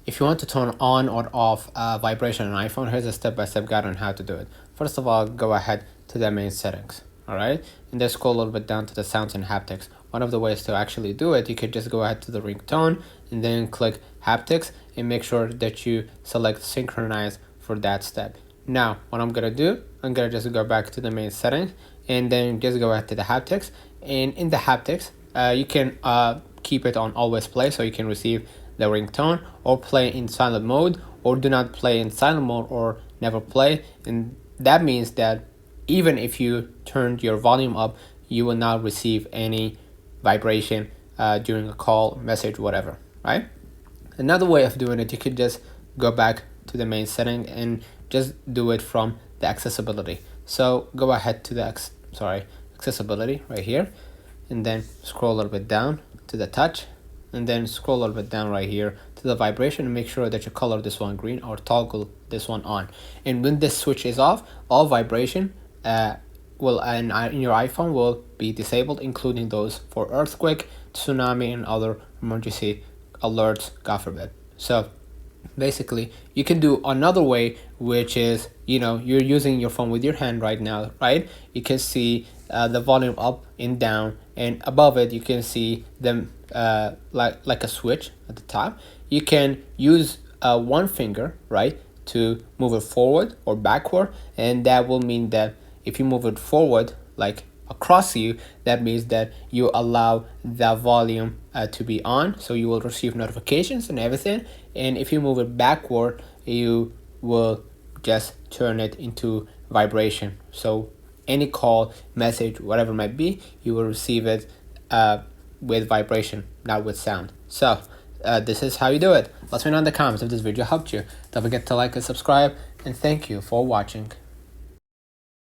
if you want to turn on or off vibration on iPhone, here's a step-by-step guide on how to do it. First of all, go ahead to the main settings, all right? And then scroll a little bit down to the sounds and haptics. One of the ways to actually do it, you could just go ahead to the ringtone and then click haptics and make sure that you select synchronize for that step. Now, what I'm gonna do, I'm gonna just go back to the main settings and then just go ahead to the haptics. And in the haptics, you can keep it on always play so you can receive the ringtone, or play in silent mode, or do not play in silent mode, or never play. And that means that even if you turned your volume up, you will not receive any vibration during a call, message, whatever, right? Another way of doing it, you could just go back to the main setting and just do it from the accessibility. So go ahead to the accessibility right here, and then scroll a little bit down to the touch, and then scroll a little bit down right here to the vibration, and make sure that you color this one green or toggle this one on. And when this switch is off, all vibration will in your iPhone will be disabled, including those for earthquake, tsunami, and other emergency alerts, God forbid. So basically, you can do another way, which is, you're using your phone with your hand right now, right? You can see the volume up and down, and above it you can see them like a switch at the top. You can use one finger, right, to move it forward or backward, and that will mean that if you move it forward, like across you, that means that you allow the volume to be on, so you will receive notifications and everything. And if you move it backward, you will just turn it into vibration, so any call, message, whatever it might be, you will receive it with vibration, not with sound. So this is how you do it. Let me know in the comments if this video helped you. Don't forget to like and subscribe, and thank you for watching.